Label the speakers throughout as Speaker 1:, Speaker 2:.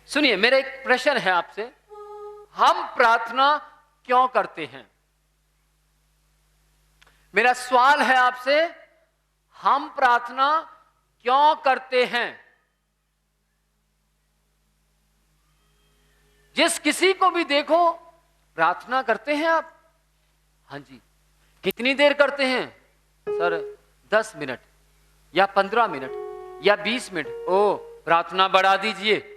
Speaker 1: सुनिए, मेरा एक प्रश्न है आपसे, हम प्रार्थना क्यों करते हैं? मेरा सवाल है आपसे, हम प्रार्थना क्यों करते हैं? जिस किसी को भी देखो प्रार्थना करते हैं आप? हाँ जी। कितनी देर करते हैं सर? 10 मिनट या 15 मिनट या 20 मिनट। ओ, प्रार्थना बढ़ा दीजिए।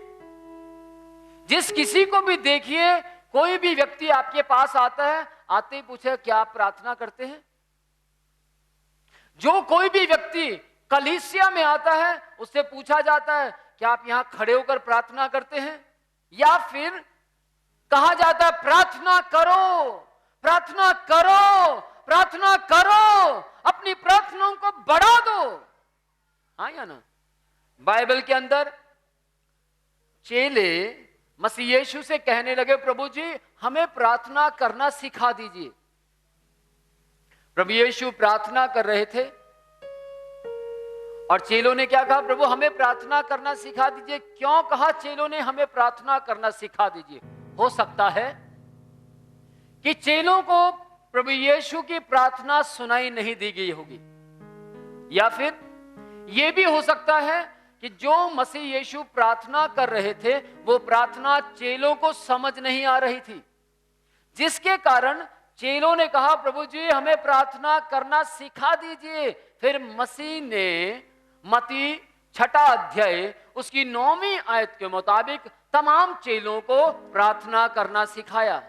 Speaker 1: जिस किसी को भी देखिए, कोई भी व्यक्ति आपके पास आता है, आते ही पूछे क्या आप प्रार्थना करते हैं? जो कोई भी व्यक्ति कलीसिया में आता है, उससे पूछा जाता है क्या आप यहां खड़े होकर प्रार्थना करते हैं? या फिर कहा जाता है प्रार्थना करो, प्रार्थना करो, प्रार्थना करो, अपनी प्रार्थनाओं को बढ़ा दो। हाँ या ना? बाइबल के अंदर चेले मसीह यीशु से कहने लगे, प्रभु जी हमें प्रार्थना करना सिखा दीजिए। प्रभु यीशु प्रार्थना कर रहे थे और चेलों ने क्या कहा? प्रभु हमें प्रार्थना करना सिखा दीजिए। क्यों कहा चेलों ने हमें प्रार्थना करना सिखा दीजिए? हो सकता है कि चेलों को प्रभु यीशु की प्रार्थना सुनाई नहीं दी गई होगी, या फिर यह भी हो सकता है कि जो मसीह यीशु प्रार्थना कर रहे थे वो प्रार्थना चेलों को समझ नहीं आ रही थी, जिसके कारण चेलों ने कहा प्रभु जी हमें प्रार्थना करना सिखा दीजिए। फिर मसीह ने मत्ती 6 अध्याय उसकी 9वीं आयत के मुताबिक तमाम चेलों को प्रार्थना करना सिखाया।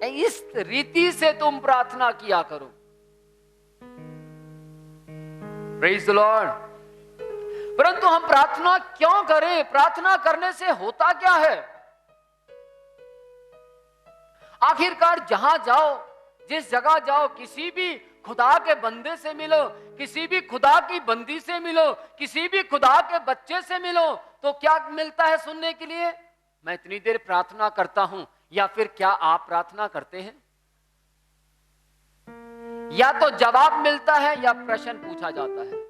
Speaker 1: इस रीति से तुम प्रार्थना किया करो। Praise the Lord. परंतु हम प्रार्थना क्यों करें? प्रार्थना करने से होता क्या है? आखिरकार जहां जाओ, जिस जगह जाओ, किसी भी खुदा के बंदे से मिलो, किसी भी खुदा की बंदी से मिलो, किसी भी खुदा के बच्चे से मिलो, तो क्या मिलता है सुनने के लिए? मैं इतनी देर प्रार्थना करता हूं। या फिर क्या आप प्रार्थना करते हैं? या तो जवाब मिलता है या प्रश्न पूछा जाता है।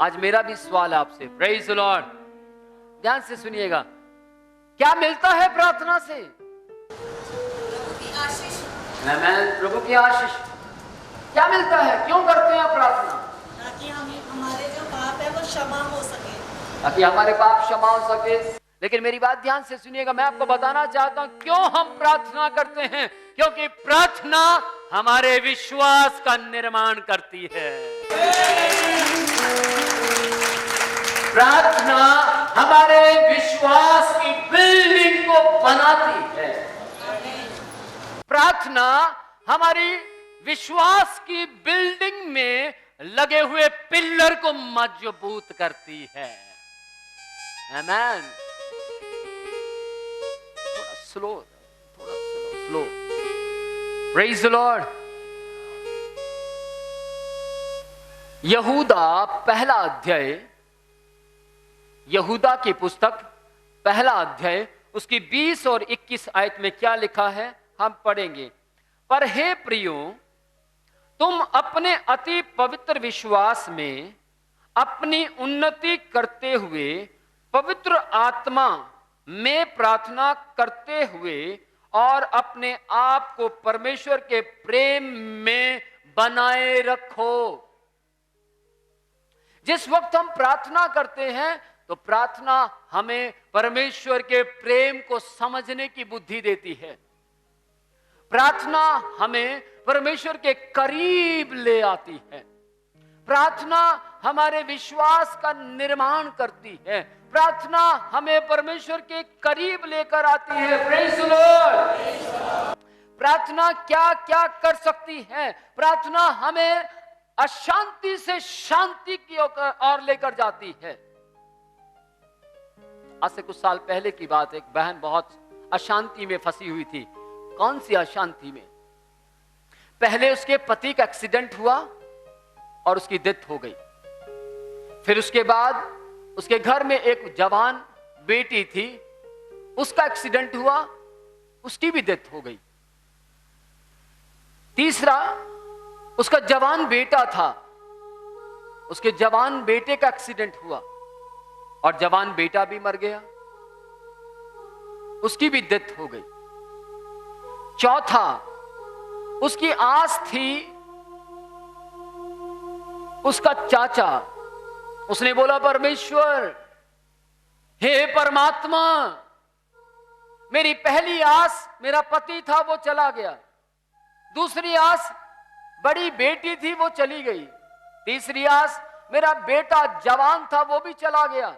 Speaker 1: आज मेरा भी सवाल आपसे, प्रेज़ द लॉर्ड, ध्यान से सुनिएगा, क्या मिलता है प्रार्थना से? प्रभु की आशीष। क्या मिलता है? क्यों करते हैं प्रार्थना?
Speaker 2: ताकि हमारे जो पाप है वो क्षमा हो सके,
Speaker 1: ताकि हमारे पाप क्षमा हो सके। लेकिन मेरी बात ध्यान से सुनिएगा, मैं आपको बताना चाहता हूं क्यों हम प्रार्थना करते हैं। क्योंकि प्रार्थना हमारे विश्वास का निर्माण करती है। प्रार्थना हमारे विश्वास की बिल्डिंग को बनाती है। प्रार्थना हमारी विश्वास की बिल्डिंग में लगे हुए पिलर को मजबूत करती है। आमेन। थोड़ा स्लो। Praise the Lord. यहूदा पहला अध्याय, यहूदा की पुस्तक पहला अध्याय उसकी 20 और 21 आयत में क्या लिखा है हम पढ़ेंगे। पर हे प्रियो, तुम अपने अति पवित्र विश्वास में अपनी उन्नति करते हुए पवित्र आत्मा में प्रार्थना करते हुए और अपने आप को परमेश्वर के प्रेम में बनाए रखो। जिस वक्त हम प्रार्थना करते हैं तो प्रार्थना हमें परमेश्वर के प्रेम को समझने की बुद्धि देती है। प्रार्थना हमें परमेश्वर के करीब ले आती है। प्रार्थना हमारे विश्वास का निर्माण करती है। प्रार्थना हमें परमेश्वर के करीब लेकर आती है। Praise the Lord. प्रार्थना क्या क्या कर सकती है? प्रार्थना हमें अशांति से शांति की ओर लेकर जाती है। आज से कुछ साल पहले की बात, एक बहन बहुत अशांति में फंसी हुई थी। कौन सी अशांति में? पहले उसके पति का एक्सीडेंट हुआ और उसकी डेथ हो गई। फिर उसके बाद उसके घर में एक जवान बेटी थी, उसका एक्सीडेंट हुआ, उसकी भी डेथ हो गई। तीसरा, उसका जवान बेटा था, उसके जवान बेटे का एक्सीडेंट हुआ, और जवान बेटा भी मर गया, उसकी भी डेथ हो गई। चौथा, उसकी आस थी उसका चाचा। उसने बोला, परमेश्वर, हे परमात्मा, मेरी पहली आस मेरा पति था, वो चला गया। दूसरी आस बड़ी बेटी थी, वो चली गई। तीसरी आस मेरा बेटा जवान था, वो भी चला गया।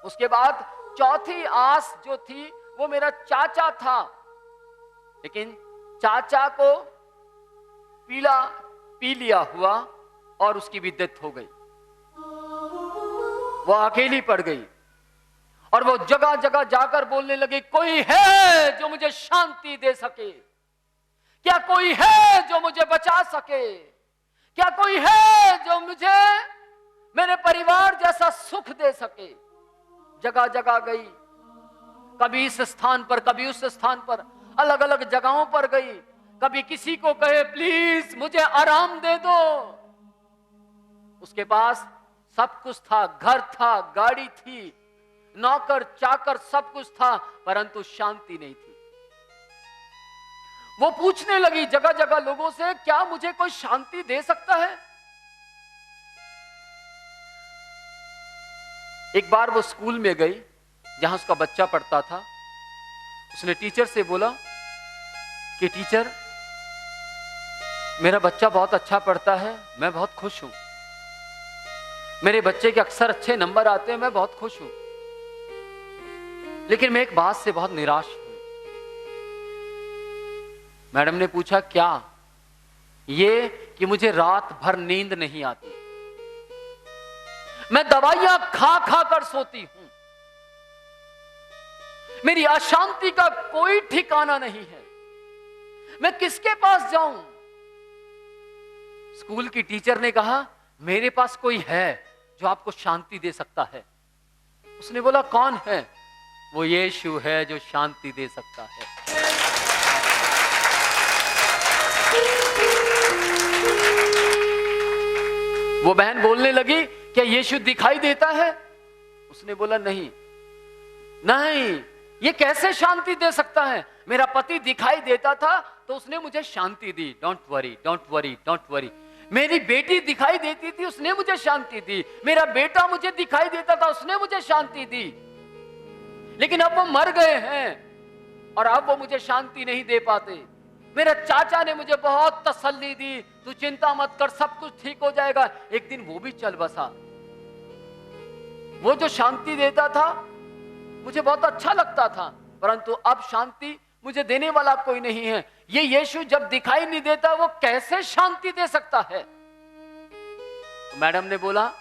Speaker 1: उसके बाद चौथी आस जो थी वो मेरा चाचा था, लेकिन चाचा को पी लिया हुआ और उसकी भी डेथ हो गई। वो अकेली पड़ गई और वो जगह जगह जाकर बोलने लगी, कोई है जो मुझे शांति दे सके? क्या कोई है जो मुझे बचा सके? क्या कोई है जो मुझे मेरे परिवार जैसा सुख दे सके? जगह जगह गई, कभी इस स्थान पर, कभी उस स्थान पर, अलग अलग जगहों पर गई। कभी किसी को कहे, प्लीज मुझे आराम दे दो। उसके पास सब कुछ था, घर था, गाड़ी थी, नौकर चाकर सब कुछ था, परंतु शांति नहीं थी। वो पूछने लगी जगह जगह लोगों से, क्या मुझे कोई शांति दे सकता है? एक बार वो स्कूल में गई जहां उसका बच्चा पढ़ता था। उसने टीचर से बोला कि टीचर, मेरा बच्चा बहुत अच्छा पढ़ता है, मैं बहुत खुश हूं। मेरे बच्चे के अक्सर अच्छे नंबर आते हैं, मैं बहुत खुश हूं, लेकिन मैं एक बात से बहुत निराश हूं। मैडम ने पूछा, क्या? ये कि मुझे रात भर नींद नहीं आती, मैं दवाइयां खा खा कर सोती हूं, मेरी अशांति का कोई ठिकाना नहीं है, मैं किसके पास जाऊं? स्कूल की टीचर ने कहा, मेरे पास कोई है जो आपको शांति दे सकता है। उसने बोला, कौन है? वो यीशु है जो शांति दे सकता है। वो बहन बोलने लगी, क्या यीशु दिखाई देता है? उसने बोला, नहीं नहीं, ये कैसे शांति दे सकता है? मेरा पति दिखाई देता था तो उसने मुझे शांति दी। Don't worry, don't worry, don't worry. मेरी बेटी दिखाई देती थी, उसने मुझे शांति दी। मेरा बेटा मुझे दिखाई देता था, उसने मुझे शांति दी। लेकिन अब वो मर गए हैं और अब वो मुझे शांति नहीं दे पाते। मेरा चाचा ने मुझे बहुत तसल्ली दी, तू चिंता मत कर, सब कुछ ठीक हो जाएगा। एक दिन वो भी चल बसा। वो जो शांति देता था मुझे बहुत अच्छा लगता था, परंतु अब शांति मुझे देने वाला कोई नहीं है। ये यीशु जब दिखाई नहीं देता, वो कैसे शांति दे सकता है? तो मैडम ने बोला,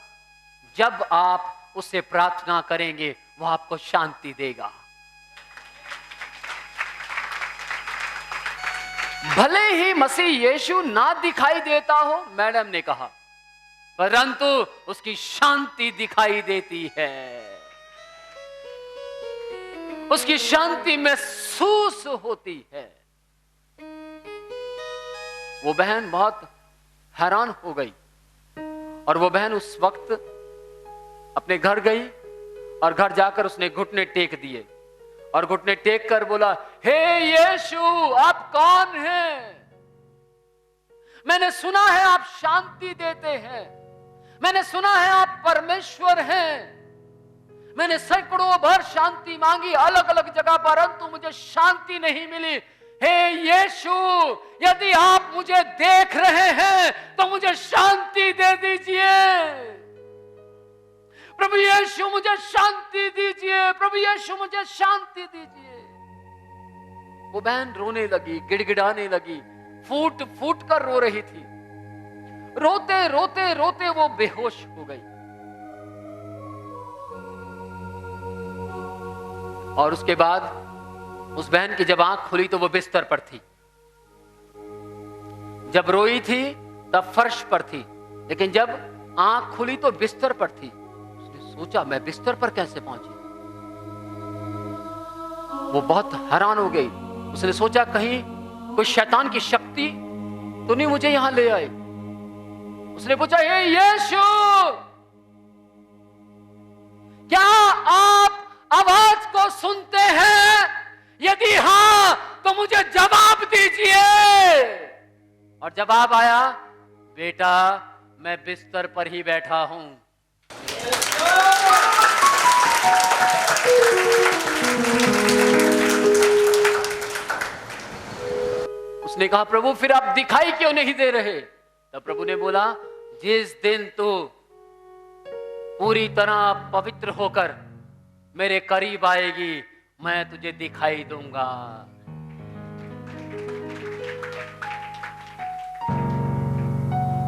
Speaker 1: जब आप उससे प्रार्थना करेंगे वो आपको शांति देगा। भले ही मसीह यीशु ना दिखाई देता हो, मैडम ने कहा, परंतु उसकी शांति दिखाई देती है, उसकी शांति महसूस होती है। वो बहन बहुत हैरान हो गई और वो बहन उस वक्त अपने घर गई और घर जाकर उसने घुटने टेक दिए और घुटने टेक कर बोला, हे यीशु, आप कौन हैं? मैंने सुना है आप शांति देते हैं, मैंने सुना है आप परमेश्वर हैं। मैंने सैकड़ों बार शांति मांगी अलग अलग जगह, परंतु मुझे शांति नहीं मिली। हे यीशु, यदि आप मुझे देख रहे हैं तो मुझे शांति दे दीजिए। प्रभु यीशु, मुझे शांति दीजिए। प्रभु यीशु, मुझे शांति दीजिए। वो बहन रोने लगी, गिड़गिड़ाने लगी, फूट फूट कर रो रही थी। रोते रोते रोते वो बेहोश हो गई और उसके बाद उस बहन की जब आंख खुली तो वो बिस्तर पर थी। जब रोई थी तब फर्श पर थी, लेकिन जब आंख खुली तो बिस्तर पर थी। उसने सोचा, मैं बिस्तर पर कैसे पहुंची? वो बहुत हैरान हो गई। उसने सोचा, कहीं कोई शैतान की शक्ति तो नहीं मुझे यहां ले आई। उसने पूछा, हे यीशु, क्या आप आवाज को सुनते हैं? यदि हां तो मुझे जवाब दीजिए। और जवाब आया, बेटा मैं बिस्तर पर ही बैठा हूं। उसने कहा, प्रभु फिर आप दिखाई क्यों नहीं दे रहे? तब प्रभु ने बोला, जिस दिन तू पूरी तरह पवित्र होकर मेरे करीब आएगी, मैं तुझे दिखाई दूंगा।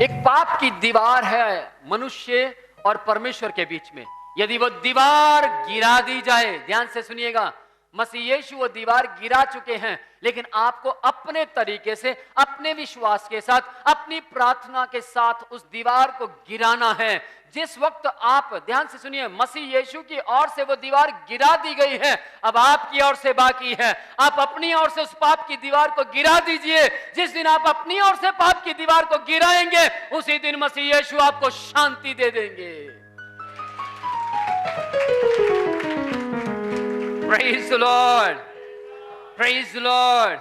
Speaker 1: एक पाप की दीवार है मनुष्य और परमेश्वर के बीच में। यदि वो दीवार गिरा दी जाए, ध्यान से सुनिएगा, मसीह यीशु वो दीवार गिरा चुके हैं, लेकिन आपको अपने तरीके से, अपने विश्वास के साथ, अपनी प्रार्थना के साथ उस दीवार को गिराना है। जिस वक्त आप, ध्यान से सुनिए, मसीह यीशु की ओर से वो दीवार गिरा दी गई है, अब आपकी ओर से बाकी है। आप अपनी ओर से उस पाप की दीवार को गिरा दीजिए। जिस दिन आप अपनी ओर से पाप की दीवार को गिराएंगे, उसी दिन मसीह यीशु आपको शांति दे देंगे। Praise the Lord, Praise the Lord।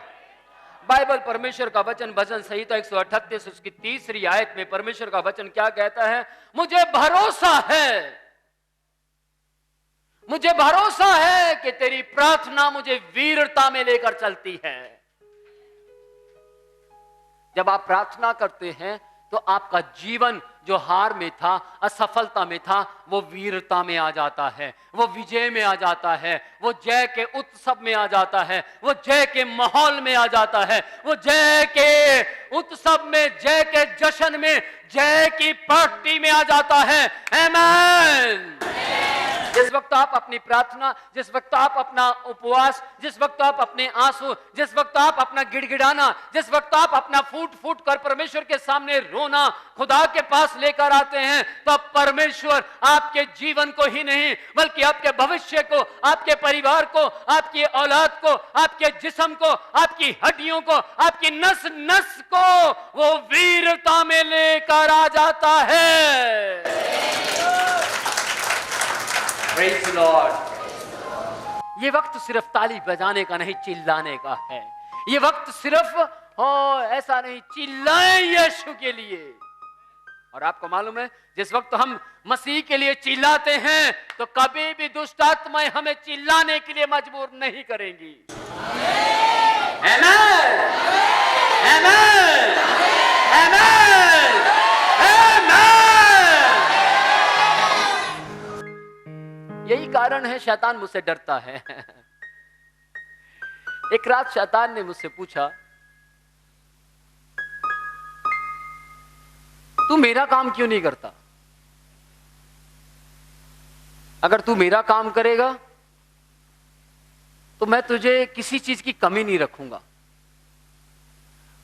Speaker 1: Bible परमेश्वर का वचन, भजन संहिता 138 उसकी 3री आयत में परमेश्वर का वचन क्या कहता है? मुझे भरोसा है, मुझे भरोसा है कि तेरी प्रार्थना मुझे वीरता में लेकर चलती है। जब आप प्रार्थना करते हैं तो आपका जीवन जो हार में था, असफलता में था, वो वीरता में आ जाता है, वो विजय में आ जाता है, वो जय के उत्सव में आ जाता है, वो जय के माहौल में आ जाता है, वो जय के उत्सव में, जय के जश्न में, जय की पार्टी में आ जाता है। आमीन। जिस वक्त आप अपनी प्रार्थना, जिस वक्त आप अपना उपवास, जिस वक्त आप अपने आंसू, जिस वक्त आप अपना गिड़गिड़ाना, जिस वक्त आप अपना फूट फूट कर परमेश्वर के सामने रोना खुदा के पास लेकर आते हैं, तो परमेश्वर आपके जीवन को ही नहीं बल्कि आपके भविष्य को, आपके परिवार को, आपकी औलाद को, आपके जिस्म को, आपकी हड्डियों को, आपकी नस नस को वो वीरता में लेकर आ जाता है। Praise the Lord। ये वक्त सिर्फ ताली बजाने का नहीं, चिल्लाने का है। ये वक्त सिर्फ ऐसा नहीं, चिल्लाएं यीशु के लिए। और आपको मालूम है, जिस वक्त हम मसीह के लिए चिल्लाते हैं तो कभी भी दुष्ट आत्माएं हमें चिल्लाने के लिए मजबूर नहीं करेंगी। आमीन, आमीन, आमीन, आमीन। यही कारण है शैतान मुझसे डरता है। एक रात शैतान ने मुझसे पूछा, तू मेरा काम क्यों नहीं करता? अगर तू मेरा काम करेगा तो मैं तुझे किसी चीज की कमी नहीं रखूंगा।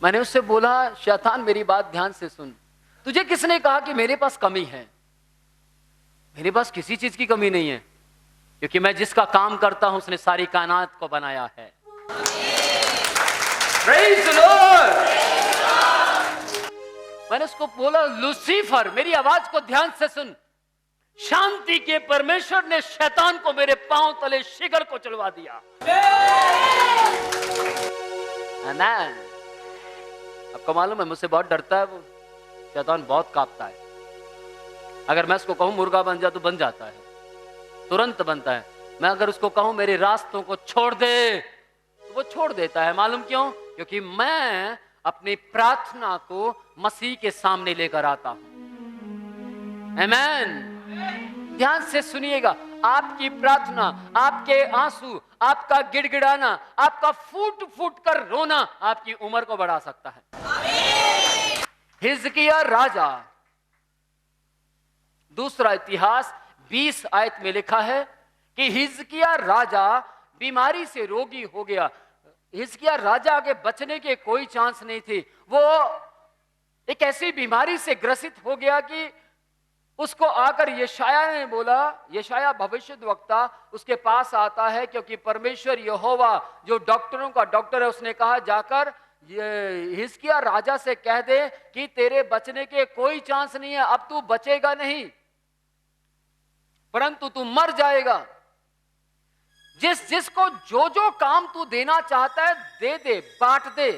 Speaker 1: मैंने उससे बोला, शैतान मेरी बात ध्यान से सुन, तुझे किसने कहा कि मेरे पास कमी है? मेरे पास किसी चीज की कमी नहीं है, क्योंकि मैं जिसका काम करता हूं उसने सारी कायनात को बनाया है। Praise the Lord। मैंने उसको बोला, लूसीफर मेरी आवाज को ध्यान से सुन, शांति के परमेश्वर ने शैतान को मेरे पांव तले शिखर को चलवा दिया। आमीन। आपको मालूम है, मुझसे बहुत डरता है वो शैतान, बहुत कांपता है। अगर मैं उसको कहूं मुर्गा बन जा तो बन जाता है, तुरंत बनता है। मैं अगर उसको कहूं मेरे रास्तों को छोड़ दे तो वो छोड़ देता है। मालूम क्यों? क्योंकि मैं अपनी प्रार्थना को मसीह के सामने लेकर आता हूं। आमीन। ध्यान से सुनिएगा, आपकी प्रार्थना, आपके आंसू, आपका गिड़गिड़ाना, आपका फूट फूट कर रोना आपकी उम्र को बढ़ा सकता है। हिजकिय्याह राजा, दूसरा इतिहास 20 आयत में लिखा है कि हिजकिय्याह राजा बीमारी से रोगी हो गया। हिजकिय्याह राजा के बचने के कोई चांस नहीं थे। वो एक ऐसी बीमारी से ग्रसित हो गया कि उसको आकर यशायाह ने बोला, यशायाह भविष्यद्वक्ता उसके पास आता है, क्योंकि परमेश्वर यहोवा जो डॉक्टरों का डॉक्टर है, उसने कहा जाकर हिजकिय्याह राजा से कह दे कि तेरे बचने के कोई चांस नहीं है, अब तू बचेगा नहीं। परंतु तू मर जाएगा। जिसको जो जो काम तू देना चाहता है दे दे, बांट दे,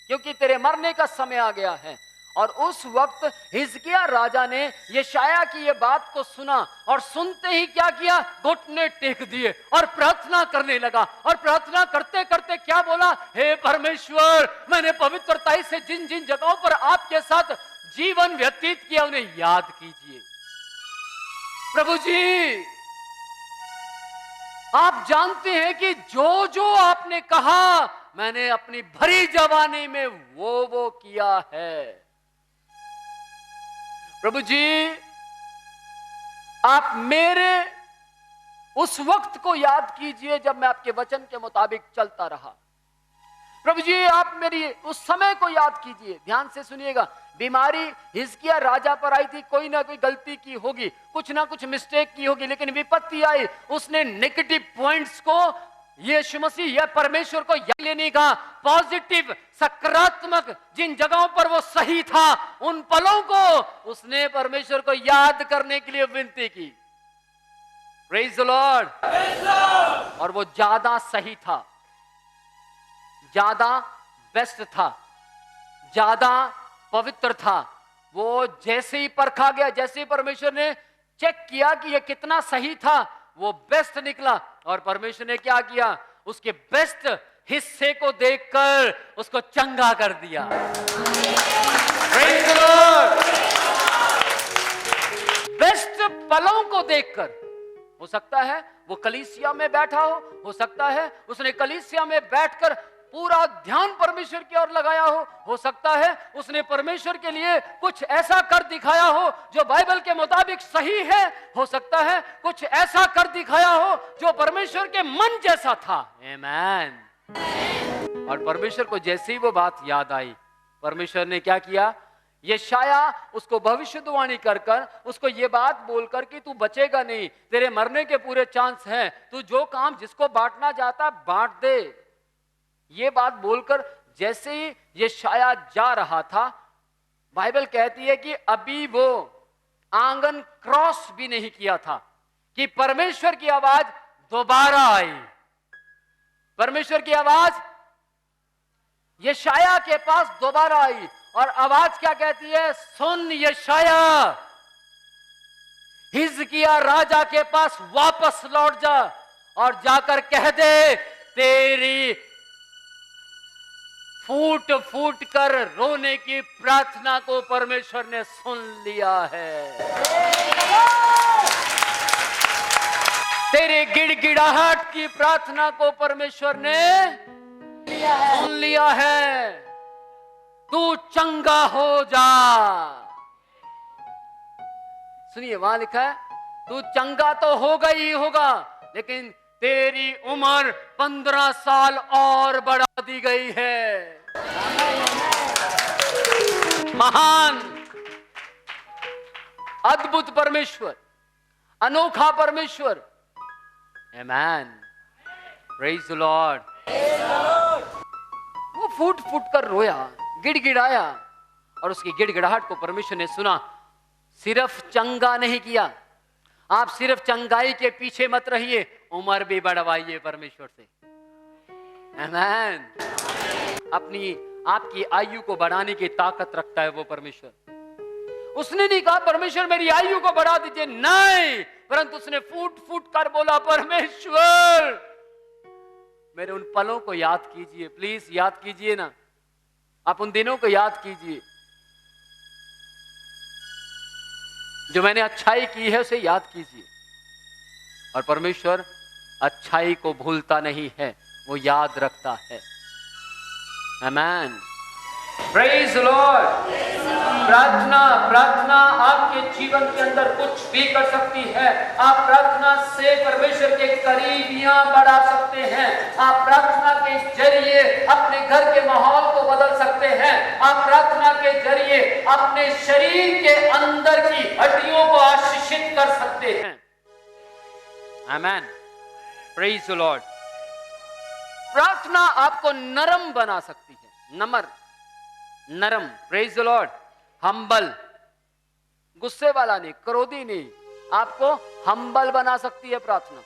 Speaker 1: क्योंकि तेरे मरने का समय आ गया है। और उस वक्त हिजकिय्याह राजा ने यशायाह की ये बात को सुना और सुनते ही क्या किया, घुटने टेक दिए और प्रार्थना करने लगा। और प्रार्थना करते करते क्या बोला, हे परमेश्वर, मैंने पवित्रता से जिन जिन जगहों पर आपके साथ जीवन व्यतीत किया उन्हें याद कीजिए। प्रभु जी, आप जानते हैं कि जो जो आपने कहा मैंने अपनी भरी जवानी में वो किया है। प्रभु जी, आप मेरे उस वक्त को याद कीजिए जब मैं आपके वचन के मुताबिक चलता रहा। प्रभु जी, आप मेरी उस समय को याद कीजिए। ध्यान से सुनिएगा, बीमारी हिजकिय्याह राजा पर आई थी, कोई ना कोई गलती की होगी, कुछ ना कुछ मिस्टेक की होगी, लेकिन विपत्ति आई, उसने नेगेटिव पॉइंट्स को यीशु मसीह या परमेश्वर को याद लेने का, पॉजिटिव सकारात्मक जिन जगहों पर वो सही था उन पलों को उसने परमेश्वर को याद करने के लिए विनती की। Praise the Lord. और वो ज्यादा सही था, ज्यादा बेस्ट था, ज्यादा पवित्र था। वो जैसे ही परखा गया, जैसे ही परमेश्वर ने चेक किया कि ये कितना सही था, वो बेस्ट निकला। और परमेश्वर ने क्या किया, उसके बेस्ट हिस्से को देखकर उसको चंगा कर दिया। Praise the Lord. बेस्ट पलों को देखकर, हो सकता है वो कलीसिया में बैठा हो सकता है उसने कलीसिया में बैठकर पूरा ध्यान परमेश्वर की ओर लगाया हो सकता है उसने परमेश्वर के लिए कुछ ऐसा कर दिखाया हो जो बाइबल के मुताबिक सही है, हो सकता है कुछ ऐसा कर दिखाया हो जो परमेश्वर के मन जैसा था। आमीन। और परमेश्वर को जैसे ही वो बात याद आई, परमेश्वर ने क्या किया, यशायाह उसको भविष्यवाणी कर उसको ये बात बोलकर कि तू बचेगा नहीं, तेरे मरने के पूरे चांस हैं, तू जो काम जिसको बांटना चाहता बांट दे, ये बात बोलकर जैसे ही यशायाह जा रहा था, बाइबल कहती है कि अभी वो आंगन क्रॉस भी नहीं किया था कि परमेश्वर की आवाज दोबारा आई। परमेश्वर की आवाज यशायाह के पास दोबारा आई और आवाज क्या कहती है, सुन यशायाह, हिजकिय्याह राजा के पास वापस लौट जा और जाकर कह दे तेरी फूट फूट कर रोने की प्रार्थना को परमेश्वर ने सुन लिया है। तेरे गिड़गिड़ाहट की प्रार्थना को परमेश्वर ने सुन लिया है। तू चंगा हो जा। सुनिए, वहां लिखा है तू चंगा तो होगा ही होगा, लेकिन तेरी उम्र 15 साल और बढ़ा दी गई है। महान अद्भुत परमेश्वर, अनोखा परमेश्वर। आमीन। Praise the Lord. वो फूट फूट कर रोया, गिड़गिड़ाया और उसकी गिड़गिड़ाहट को परमेश्वर ने सुना। सिर्फ चंगा नहीं किया, आप सिर्फ चंगाई के पीछे मत रहिए, उम्र भी बढ़वाइए परमेश्वर से। आमीन। अपनी आपकी आयु को बढ़ाने की ताकत रखता है वो परमेश्वर। उसने नहीं कहा परमेश्वर मेरी आयु को बढ़ा दीजिए, नहीं, परंतु उसने फूट फूट कर बोला परमेश्वर मेरे उन पलों को याद कीजिए, प्लीज याद कीजिए ना, आप उन दिनों को याद कीजिए जो मैंने अच्छाई की है, उसे याद कीजिए। और परमेश्वर अच्छाई को भूलता नहीं है, वो याद रखता है। आमीन। Praise the Lord. प्रार्थना आपके जीवन के अंदर कुछ भी कर सकती है। आप प्रार्थना से परमेश्वर के करीबियां बढ़ा सकते हैं। आप प्रार्थना के जरिए अपने घर के माहौल को बदल सकते हैं। आप प्रार्थना के जरिए अपने शरीर के अंदर की हड्डियों को आशीषित कर सकते हैं। आमीन। Praise the Lord. प्रार्थना आपको नरम बना सकती है, नरम। Praise the Lord. हम्बल, गुस्से वाला नहीं, क्रोधी नहीं, आपको हम्बल बना सकती है प्रार्थना।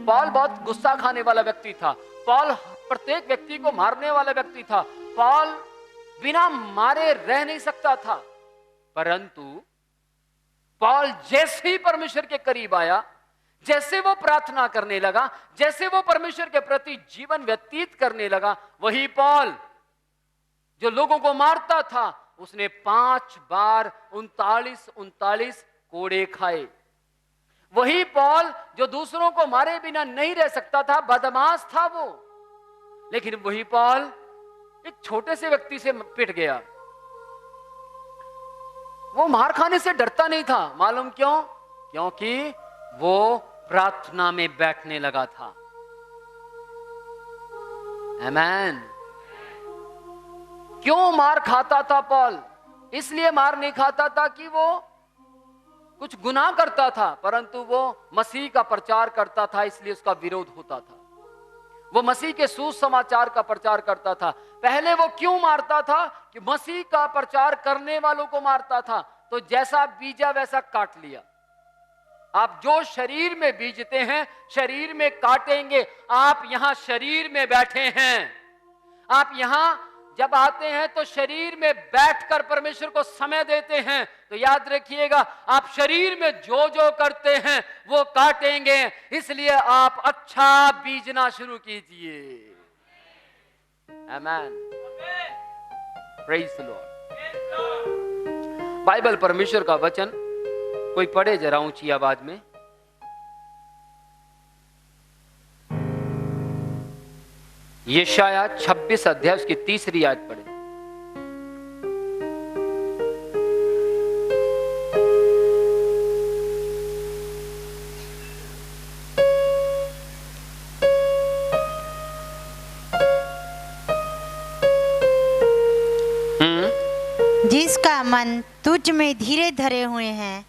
Speaker 1: पॉल बहुत गुस्सा खाने वाला व्यक्ति था। पॉल प्रत्येक व्यक्ति को मारने वाला व्यक्ति था। पॉल बिना मारे रह नहीं सकता था, परंतु पॉल जैसे ही परमेश्वर के करीब आया, जैसे वो प्रार्थना करने लगा, जैसे वो परमेश्वर के प्रति जीवन व्यतीत करने लगा, वही पॉल जो लोगों को मारता था, उसने 5 बार 39 कोड़े खाए। वही पॉल जो दूसरों को मारे बिना नहीं रह सकता था, बदमाश था वो, लेकिन वही पॉल एक छोटे से व्यक्ति से पिट गया। वो मार खाने से डरता नहीं था। मालूम क्यों? क्योंकि वो प्रार्थना में बैठने लगा था। आमीन। क्यों मार खाता था पॉल? इसलिए मार नहीं खाता था कि वो कुछ गुनाह करता था, परंतु वो मसीह का प्रचार करता था, इसलिए उसका विरोध होता था। वो मसीह के सुसमाचार का प्रचार करता था। पहले वो क्यों मारता था? कि मसीह का प्रचार करने वालों को मारता था। तो जैसा बीजा वैसा काट लिया। आप जो शरीर में बीजते हैं, शरीर में काटेंगे। आप यहां शरीर में बैठे हैं, आप यहां जब आते हैं तो शरीर में बैठकर परमेश्वर को समय देते हैं, तो याद रखिएगा, आप शरीर में जो जो करते हैं वो काटेंगे। इसलिए आप अच्छा बीजना शुरू कीजिए। आमीन। Praise the lord. बाइबल परमेश्वर का वचन कोई पढ़े जरा ऊंची आवाज में। यशाया 26 अध्याय उसकी 3री आयत पढ़े।
Speaker 3: जिसका मन तुझ में धीरे धरे हुए हैं,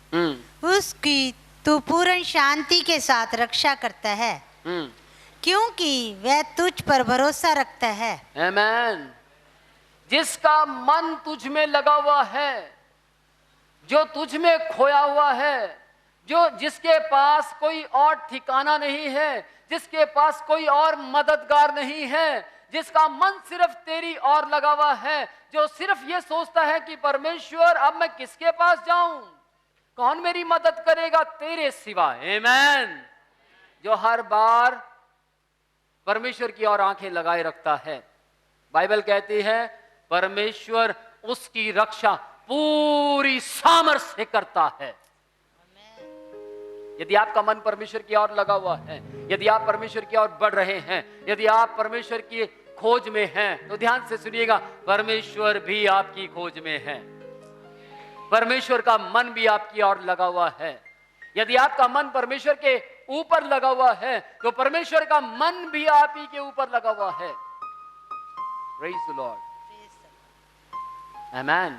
Speaker 3: उसकी तू पूर्ण शांति के साथ रक्षा करता है, क्योंकि वह तुझ पर भरोसा रखता है।
Speaker 1: आमीन। जिसका मन तुझ में लगा हुआ है, जो तुझ में खोया हुआ है, जो जिसके पास कोई और ठिकाना नहीं है, जिसके पास कोई और मददगार नहीं है, जिसका मन सिर्फ तेरी ओर लगा हुआ है, जो सिर्फ ये सोचता है कि परमेश्वर अब मैं किसके पास जाऊं, कौन मेरी मदद करेगा तेरे सिवा। आमीन। जो हर बार परमेश्वर की ओर आंखें लगाए रखता है। बाइबल कहती है परमेश्वर उसकी रक्षा पूरी सामर्थ्य से करता है। यदि आपका मन परमेश्वर की ओर लगा हुआ है, यदि आप परमेश्वर की ओर बढ़ रहे हैं, यदि आप परमेश्वर की खोज में हैं, तो ध्यान से सुनिएगा, परमेश्वर भी आपकी खोज में है। परमेश्वर का मन भी आपकी ओर लगा हुआ है। यदि आपका मन परमेश्वर के ऊपर लगा हुआ है, तो परमेश्वर का मन भी आप ही के ऊपर लगा हुआ है। Praise the Lord. आमीन।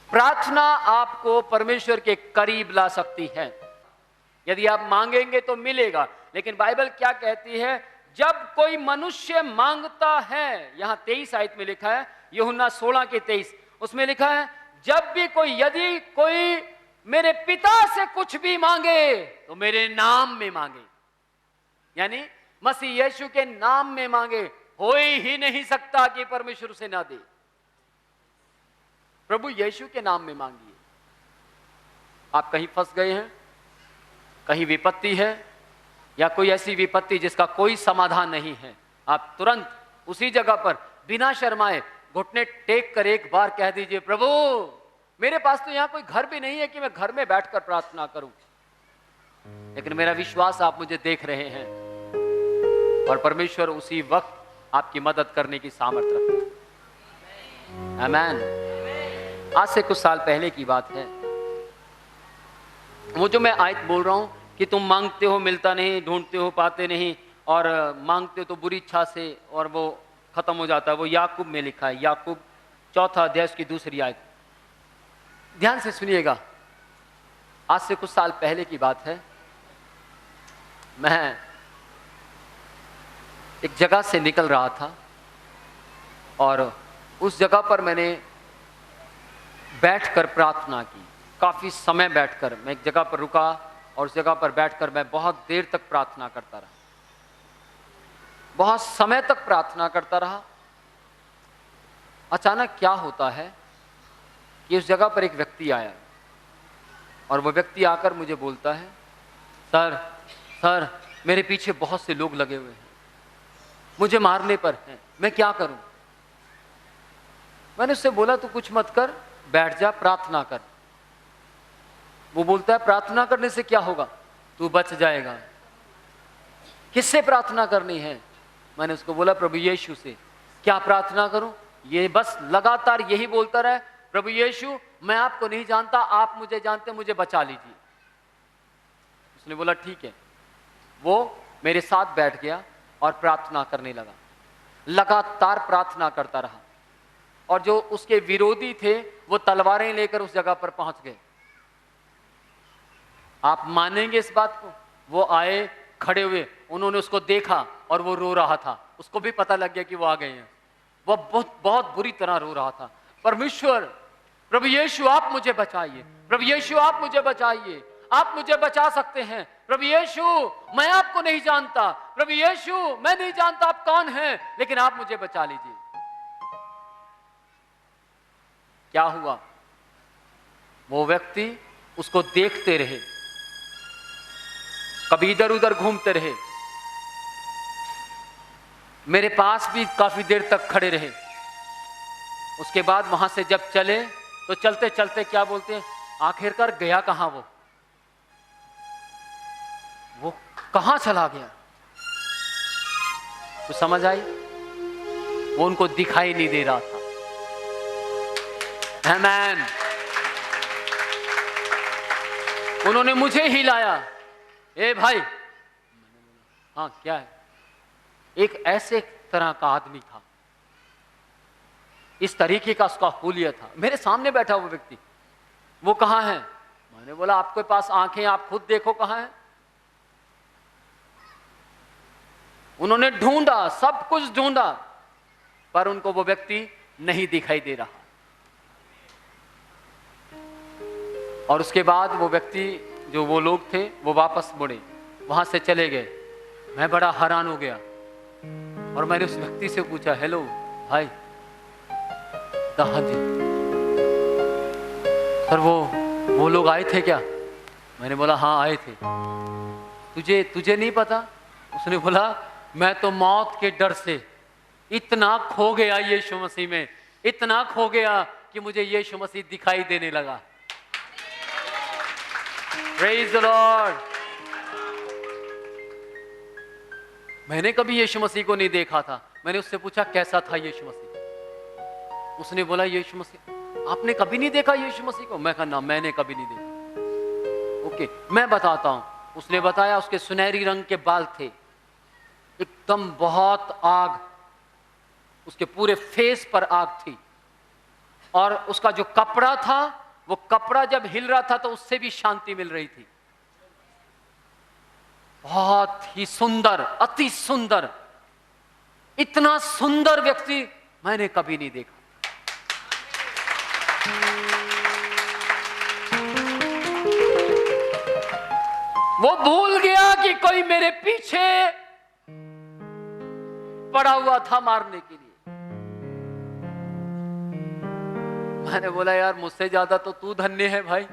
Speaker 1: प्रार्थना आपको परमेश्वर के करीब ला सकती है। यदि आप मांगेंगे तो मिलेगा, लेकिन बाइबल क्या कहती है? जब कोई मनुष्य मांगता है, यहां 23 आयत में लिखा है, यूहन्ना 16 के 23, उसमें लिखा है जब भी कोई, यदि कोई मेरे पिता से कुछ भी मांगे तो मेरे नाम में मांगे, यानी मसीह यीशु के नाम में मांगे। हो ही नहीं सकता कि परमेश्वर उसे ना दे। प्रभु यीशु के नाम में मांगिए। आप कहीं फंस गए हैं, कहीं विपत्ति है, या कोई ऐसी विपत्ति जिसका कोई समाधान नहीं है, आप तुरंत उसी जगह पर बिना शर्माए घुटने टेक कर एक बार कह दीजिए, प्रभु मेरे पास तो यहां कोई घर भी नहीं है कि मैं घर में बैठकर प्रार्थना करूं, लेकिन मेरा विश्वास आप मुझे देख रहे हैं, और परमेश्वर उसी वक्त आपकी मदद करने की सामर्थ्य रखता है। आमीन। आज से कुछ साल पहले की बात है। वो जो मैं आयत बोल रहा हूं कि तुम मांगते हो मिलता नहीं, ढूंढते हो पाते नहीं, और मांगते हो तो बुरी इच्छा से और वो खत्म हो जाता है, वो याकूब में लिखा है। याकूब 4 अध्याय की 2 आयत। ध्यान से सुनिएगा। आज से कुछ साल पहले की बात है। मैं एक जगह से निकल रहा था, और उस जगह पर मैंने बैठकर प्रार्थना की। काफी समय बैठकर मैं एक जगह पर रुका और उस जगह पर बैठकर मैं बहुत देर तक प्रार्थना करता रहा, बहुत समय तक प्रार्थना करता रहा। अचानक क्या होता है कि उस जगह पर एक व्यक्ति आया और वो व्यक्ति आकर मुझे बोलता है, सर सर मेरे पीछे बहुत से लोग लगे हुए हैं, मुझे मारने पर हैं, मैं क्या करूं? मैंने उससे बोला तू कुछ मत कर, बैठ जा, प्रार्थना कर। वो बोलता है प्रार्थना करने से क्या होगा, तू बच जाएगा। किससे प्रार्थना करनी है? मैंने उसको बोला प्रभु यीशु से। क्या प्रार्थना करूं? ये बस लगातार यही बोलता रहे, प्रभु यीशु मैं आपको नहीं जानता, आप मुझे जानते, मुझे बचा लीजिए। उसने बोला ठीक है। वो मेरे साथ बैठ गया और प्रार्थना करने लगा, लगातार प्रार्थना करता रहा। और जो उसके विरोधी थे वो तलवारें लेकर उस जगह पर पहुंच गए। आप मानेंगे इस बात को? वो आए, खड़े हुए, उन्होंने उसको देखा और वो रो रहा था। उसको भी पता लग गया कि वो आ गए हैं। वो बहुत बुरी तरह रो रहा था। परमेश्वर, प्रभु यीशु आप मुझे बचाइए, प्रभु यीशु आप मुझे बचाइए, आप मुझे बचा सकते हैं। प्रभु यीशु मैं आपको नहीं जानता, प्रभु यीशु मैं नहीं जानता आप कौन हैं, लेकिन आप मुझे बचा लीजिए। क्या हुआ? वो व्यक्ति उसको देखते रहे, कभी इधर उधर घूमते रहे, मेरे पास भी काफी देर तक खड़े रहे। उसके बाद वहां से जब चले तो चलते चलते क्या बोलते हैं, आखिरकार गया कहां वो कहां चला गया? तो समझ आई? वो उनको दिखाई नहीं दे रहा था। आमेन। उन्होंने मुझे हिलाया, ए भाई। हाँ क्या है? एक ऐसे तरह का आदमी था, इस तरीके का उसका हुलिया था। मेरे सामने बैठा हुआ व्यक्ति, वो कहां है? मैंने बोला आपके पास आंखें, आप खुद देखो कहां है। उन्होंने ढूंढा, सब कुछ ढूंढा, पर उनको वो व्यक्ति नहीं दिखाई दे रहा। और उसके बाद वो व्यक्ति, जो वो लोग थे, वो वापस मुड़े, वहां से चले गए। मैं बड़ा हैरान हो गया और मैंने उस व्यक्ति से पूछा, हेलो भाई। हाँ जी सर, वो लोग आए थे क्या? मैंने बोला हाँ आए थे। तुझे नहीं पता? उसने बोला मैं तो मौत के डर से इतना खो गया यीशु मसीह में, इतना खो गया कि मुझे यीशु मसीह दिखाई देने लगा। Praise the Lord. मैंने कभी यीशु मसीह को नहीं देखा था। मैंने उससे पूछा कैसा था यीशु मसीह? उसने बोला यीशु मसीह, आपने कभी नहीं देखा यीशु मसीह को? मैं कहा ना, मैंने कभी नहीं देखा। ओके मैं बताता हूं। उसने बताया उसके सुनहरी रंग के बाल थे, एकदम बहुत आग, उसके पूरे फेस पर आग थी। और उसका जो कपड़ा था, वो कपड़ा जब हिल रहा था तो उससे भी शांति मिल रही थी। बहुत ही सुंदर, अति सुंदर, इतना सुंदर व्यक्ति मैंने कभी नहीं देखा। वो भूल गया कि कोई मेरे पीछे पड़ा हुआ था मारने के लिए। मैंने बोला यार मुझसे ज्यादा तो तू धन्य है भाई।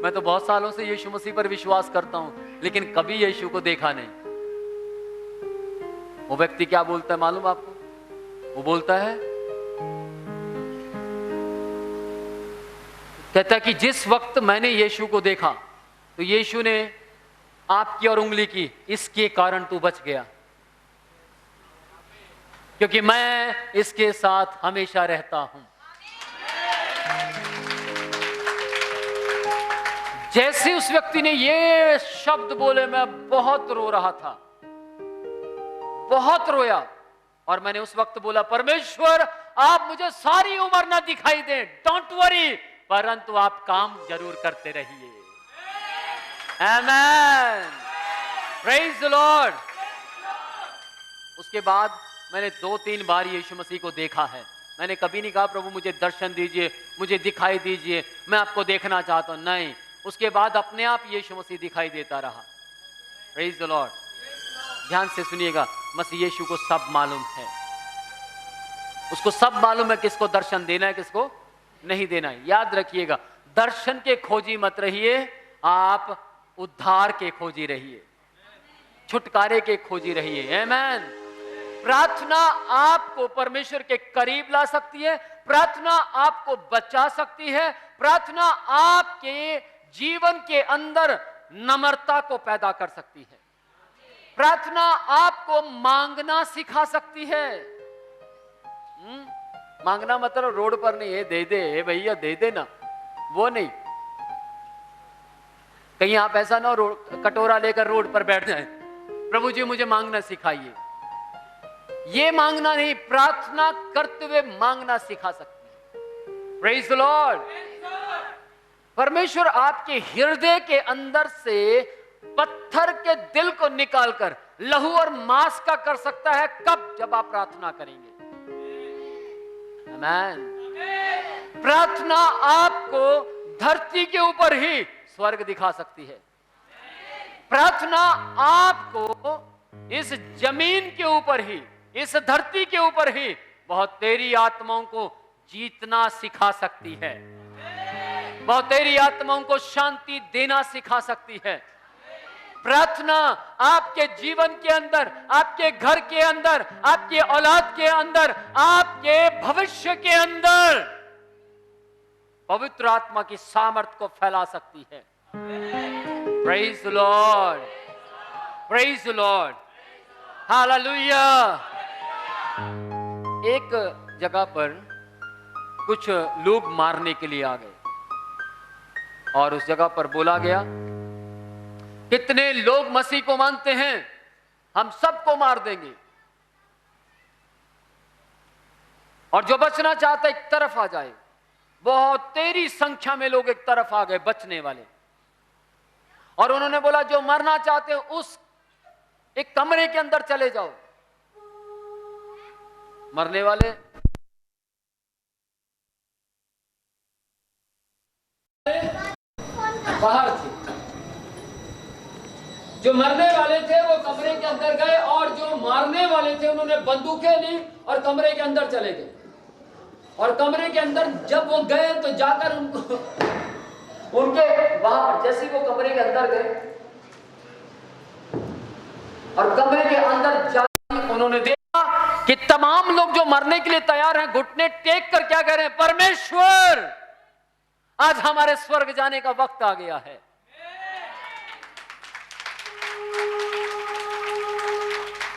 Speaker 1: मैं तो बहुत सालों से यीशु मसीह पर विश्वास करता हूं, लेकिन कभी यीशु को देखा नहीं। वो व्यक्ति क्या बोलता है मालूम आपको? वो बोलता है, कहता है कि जिस वक्त मैंने यीशु को देखा तो यीशु ने आपकी और उंगली की, इसके कारण तू बच गया, क्योंकि मैं इसके साथ हमेशा रहता हूं। जैसे उस व्यक्ति ने ये शब्द बोले, मैं बहुत रो रहा था, बहुत रोया। और मैंने उस वक्त बोला, परमेश्वर आप मुझे सारी उम्र ना दिखाई दे, डोंट वरी, परंतु आप काम जरूर करते रहिए। आमेन, प्रेज द लॉर्ड। उसके बाद मैंने 2-3 बार यीशु मसीह को देखा है, मैंने कभी नहीं कहा प्रभु मुझे दर्शन दीजिए, मुझे दिखाई दीजिए, मैं आपको देखना चाहता हूं। नहीं, उसके बाद अपने आप यीशु मसीह दिखाई देता रहा। Praise the Lord. ध्यान से सुनिएगा, मसीह यीशु को सब मालूम है, उसको सब मालूम है किसको दर्शन देना है, किसको नहीं देना है। याद रखिएगा, दर्शन के खोजी मत रहिए, आप उद्धार के खोजी रहिए, छुटकारे के खोजी रहिए। आमीन। प्रार्थना आपको परमेश्वर के करीब ला सकती है, प्रार्थना आपको बचा सकती है, प्रार्थना आपके जीवन के अंदर नम्रता को पैदा कर सकती है, प्रार्थना आपको मांगना सिखा सकती है। मांगना मतलब रोड पर नहीं है दे दे भैया दे दे ना, वो नहीं। कहीं आप ऐसा ना कटोरा लेकर रोड पर बैठ जाए, प्रभु जी मुझे मांगना सिखाइए, ये मांगना नहीं, प्रार्थना करते हुए मांगना सिखा सकती है। Praise the Lord. परमेश्वर आपके हृदय के अंदर से पत्थर के दिल को निकालकर लहू और मांस का कर सकता है। कब? जब आप प्रार्थना करेंगे। आमीन। प्रार्थना आपको धरती के ऊपर ही स्वर्ग दिखा सकती है, प्रार्थना आपको इस जमीन के ऊपर ही, इस धरती के ऊपर ही बहुत तेरी आत्माओं को जीतना सिखा सकती है, बहुत तेरी आत्माओं को शांति देना सिखा सकती है। प्रार्थना आपके जीवन के अंदर, आपके घर के अंदर, आपके औलाद के अंदर, आपके भविष्य के अंदर पवित्र आत्मा की सामर्थ्य को फैला सकती है। Praise the lord, praise the Lord, hallelujah. एक जगह पर कुछ लोग मारने के लिए आ गए और उस जगह पर बोला गया, कितने लोग मसीह को मानते हैं, हम सबको मार देंगे, और जो बचना चाहता एक तरफ आ जाए। बहुत तेरी संख्या में लोग एक तरफ आ गए बचने वाले, और उन्होंने बोला जो मरना चाहते हो उस एक कमरे के अंदर चले जाओ। मरने वाले बाहर थे, जो मरने वाले थे वो कमरे के अंदर गए, और जो मारने वाले थे उन्होंने बंदूकें ली और कमरे के अंदर चले गए। और कमरे के अंदर जब वो गए तो जाकर उनके वहां जैसे वो कमरे के अंदर गए और कमरे के अंदर जाकर उन्होंने देखा कि तमाम लोग जो मरने के लिए तैयार हैं घुटने टेक कर क्या कह रहे हैं, परमेश्वर आज हमारे स्वर्ग जाने का वक्त आ गया है।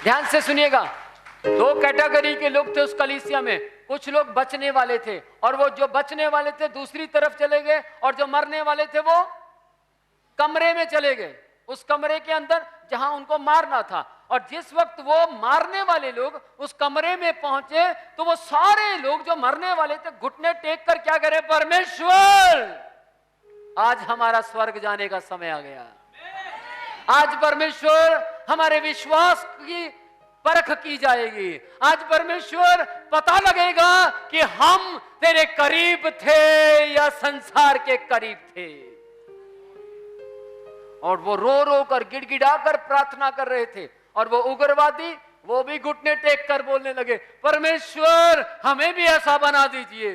Speaker 1: ध्यान से सुनिएगा, दो कैटेगरी के लोग थे उस कलीसिया में। कुछ लोग बचने वाले थे, और वो जो बचने वाले थे दूसरी तरफ चले गए, और जो मरने वाले थे वो कमरे में चले गए, उस कमरे के अंदर जहां उनको मारना था। और जिस वक्त वो मारने वाले लोग उस कमरे में पहुंचे तो वो सारे लोग जो मरने वाले थे घुटने टेक कर क्या करे, परमेश्वर आज हमारा स्वर्ग जाने का समय आ गया। आज परमेश्वर हमारे विश्वास की परख की जाएगी। आज परमेश्वर पता लगेगा कि हम तेरे करीब थे या संसार के करीब थे। और वो रो रो कर गिड़गिड़ा कर प्रार्थना कर रहे थे, और वो उग्रवादी वो भी घुटने टेक कर बोलने लगे, परमेश्वर हमें भी ऐसा बना दीजिए,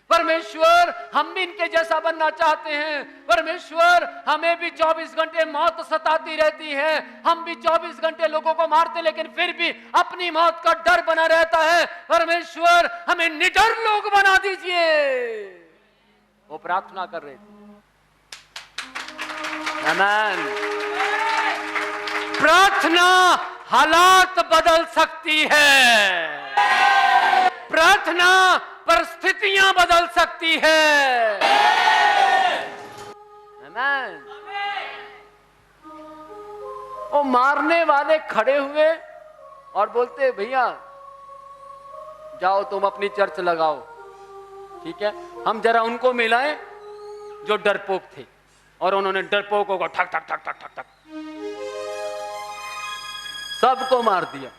Speaker 1: परमेश्वर हम भी इनके जैसा बनना चाहते हैं, परमेश्वर हमें भी 24 घंटे मौत सताती रहती है, हम भी 24 घंटे लोगों को मारते लेकिन फिर भी अपनी मौत का डर बना रहता है, परमेश्वर हमें निडर लोग बना दीजिए। वो प्रार्थना कर रहे थे। आमीन। प्रार्थना हालात बदल सकती है, प्रार्थना परिस्थितियां बदल सकती है। आमीन। वो मारने वाले खड़े हुए और बोलते भैया जाओ तुम अपनी चर्च लगाओ, ठीक है, हम जरा उनको मिलाएं जो डरपोक थे। और उन्होंने डरपोकों को ठक ठक ठक ठक ठक ठक सबको मार दिया।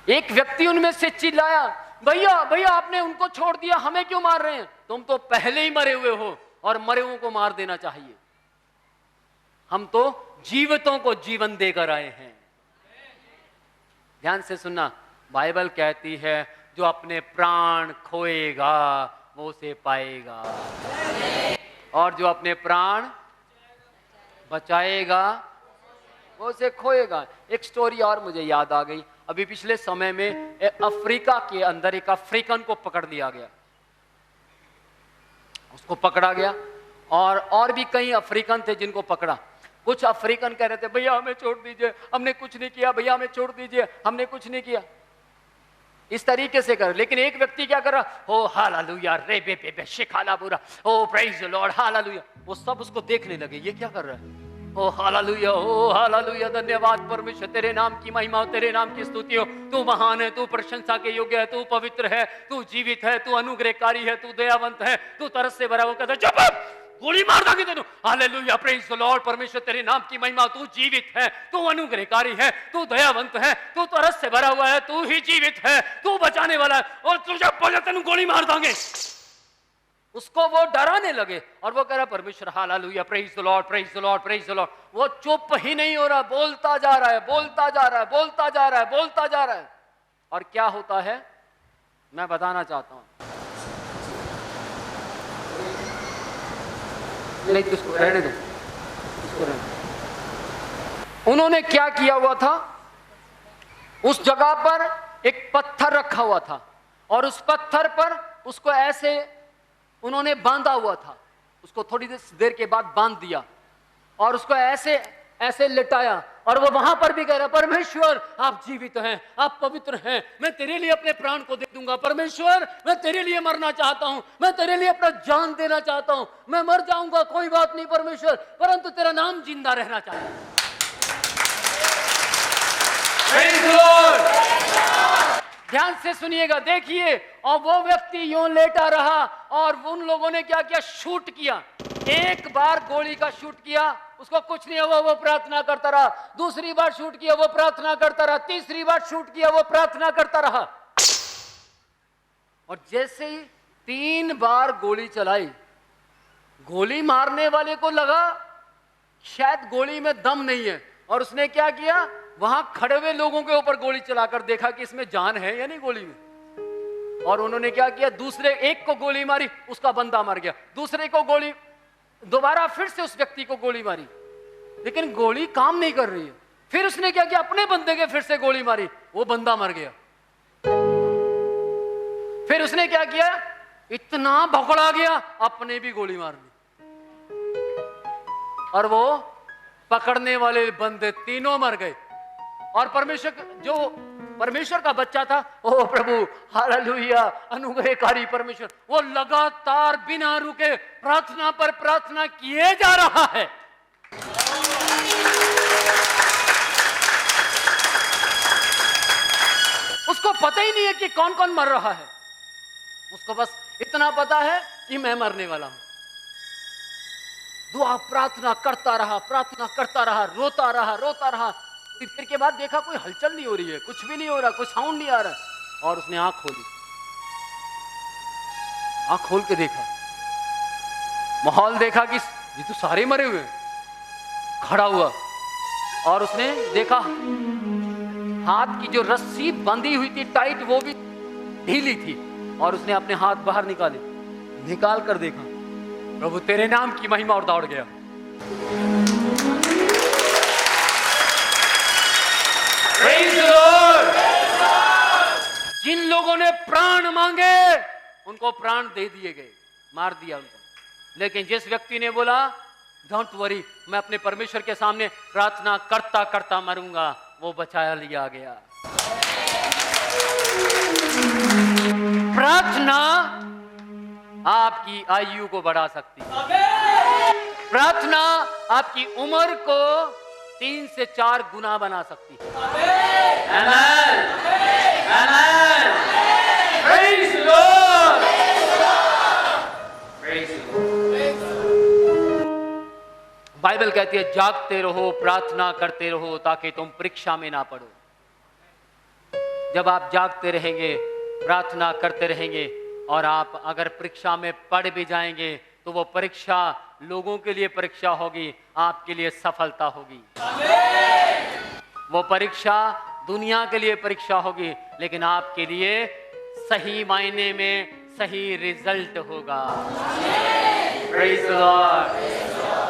Speaker 1: एक व्यक्ति उनमें से चिल्लाया, भैया भैया आपने उनको छोड़ दिया, हमें क्यों मार रहे हैं? तुम तो पहले ही मरे हुए हो और मरे हुओं को मार देना चाहिए। हम तो जीवितों को जीवन देकर आए हैं। ध्यान से सुनना, बाइबल कहती है जो अपने प्राण खोएगा वो उसे पाएगा, और जो अपने प्राण बचाएगा वो उसे खोएगा। एक स्टोरी और मुझे याद आ गई। अभी पिछले समय में अफ्रीका के अंदर एक अफ्रीकन को पकड़ लिया गया, उसको पकड़ा गया, और भी कई अफ्रीकन थे जिनको पकड़ा। कुछ अफ्रीकन कह रहे थे भैया हमें छोड़ दीजिए, हमने कुछ नहीं किया, भैया हमें छोड़ दीजिए, हमने कुछ नहीं किया, इस तरीके से कर। लेकिन एक व्यक्ति क्या कर रहा, ओ हालेलुया रे बे बे बे शिखाला बुरा, ओ प्रेज द लॉर्ड हालेलुया। वो सब उसको देखने लगे, ये क्या कर रहा है? ओ हालेलुया, धन्यवाद परमेश्वर, तेरे नाम की महिमा हो, तेरे नाम की स्तुति हो, तू महान है, तू प्रशंसा के योग्य है, तू पवित्र है, तू जीवित है, तू अनुग्रहकारी है, तू दयावंत है, तू तरस से भरा। वो कहता चुप, गोली मार दूंगी तेनू। हालेलुया, प्रेज द लॉर्ड, परमेश्वर तेरे नाम की महिमा, तू जीवित है, तू अनुग्रहकारी है, तू दयावंत है, तू तरस से भरा हुआ है, तू ही जीवित है, तू बचाने वाला है, और तुझे बोला तेनू गोली मार देंगे। उसको वो डराने लगे और वो कह रहा परमेश्वर hallelujah, praise the lord, praise the lord, praise the Lord. वो चुप ही नहीं हो रहा, बोलता जा रहा है, बोलता जा रहा है, बोलता जा रहा है, बोलता जा रहा है। और क्या होता है मैं बताना चाहता हूं। नहीं, किसको रहने दो, किसको रहने दो। उन्होंने क्या किया हुआ था, उस जगह पर एक पत्थर रखा हुआ था और उस पत्थर पर उसको ऐसे उन्होंने बांधा हुआ था। उसको थोड़ी देर के बाद बांध दिया और उसको ऐसे ऐसे लिटाया, और वो वहां पर भी कह रहा परमेश्वर आप जीवित हैं, आप पवित्र हैं, मैं तेरे लिए अपने प्राण को दे दूंगा। परमेश्वर मैं तेरे लिए मरना चाहता हूं, मैं तेरे लिए अपना जान देना चाहता हूं, मैं मर जाऊंगा कोई बात नहीं परमेश्वर, परंतु तेरा नाम जिंदा रहना चाहता हूं। ध्यान से सुनिएगा, देखिए। और वो व्यक्ति यूं लेटा रहा और उन लोगों ने क्या किया, शूट किया। एक बार गोली का शूट किया, उसको कुछ नहीं हुआ, वो प्रार्थना करता रहा। दूसरी बार शूट किया, वो प्रार्थना करता रहा। तीसरी बार शूट किया, वो प्रार्थना करता रहा। और जैसे ही 3 बार गोली चलाई, गोली मारने वाले को लगा शायद गोली में दम नहीं है, और उसने क्या किया, वहां खड़े हुए लोगों के ऊपर गोली चलाकर देखा कि इसमें जान है या नहीं गोली में। और उन्होंने क्या किया, दूसरे एक को गोली मारी, उसका बंदा मर गया। दूसरे को गोली, दोबारा फिर से उस व्यक्ति को गोली मारी, लेकिन गोली काम नहीं कर रही है। फिर उसने क्या किया, अपने बंदे के फिर से गोली मारी, वो बंदा मर गया। फिर उसने क्या किया, इतना भगड़ा गया, अपने भी गोली मार दी, और वो पकड़ने वाले बंदे तीनों मर गए। और परमेश्वर, जो परमेश्वर का बच्चा था, ओ प्रभु हालेलुया, अनुग्रहकारी परमेश्वर, वो लगातार बिना रुके प्रार्थना पर प्रार्थना किए जा रहा है। उसको पता ही नहीं है कि कौन कौन मर रहा है, उसको बस इतना पता है कि मैं मरने वाला हूं। दुआ प्रार्थना करता रहा, प्रार्थना करता रहा, रोता रहा, रोता रहा। फिर के बाद देखा कोई हलचल नहीं हो रही है, कुछ भी नहीं हो रहा, कोई साउंड नहीं आ रहा। और उसने आंख खोली, आंख खोल के देखा, माहौल देखा कि ये तो सारे मरे हुए हैं। खड़ा हुआ और उसने देखा हाथ की जो रस्सी बंधी हुई थी टाइट, वो भी ढीली थी। और उसने अपने हाथ बाहर निकाले, निकाल कर देखा, प्रभु तेरे नाम की महिमा, और दौड़ गया। Praise the Lord! जिन लोगों ने प्राण मांगे उनको प्राण दे दिए गए, मार दिया उनको। लेकिन जिस व्यक्ति ने बोला डोंट वरी, मैं अपने परमेश्वर के सामने प्रार्थना करता करता मरूंगा, वो बचाया लिया गया। प्रार्थना आपकी आयु को बढ़ा सकती है। प्रार्थना आपकी उम्र को 3 से 4 गुना बना सकती है। Amen, amen, praise the lord, praise the lord. Bible कहती है जागते रहो, प्रार्थना करते रहो, ताकि तुम परीक्षा में ना पड़ो। जब आप जागते रहेंगे, प्रार्थना करते रहेंगे और आप अगर परीक्षा में पढ़ भी जाएंगे तो वो परीक्षा लोगों के लिए परीक्षा होगी, आपके लिए सफलता होगी। वो परीक्षा दुनिया के लिए परीक्षा होगी, लेकिन आपके लिए सही मायने में सही रिजल्ट होगा। Praise the Lord.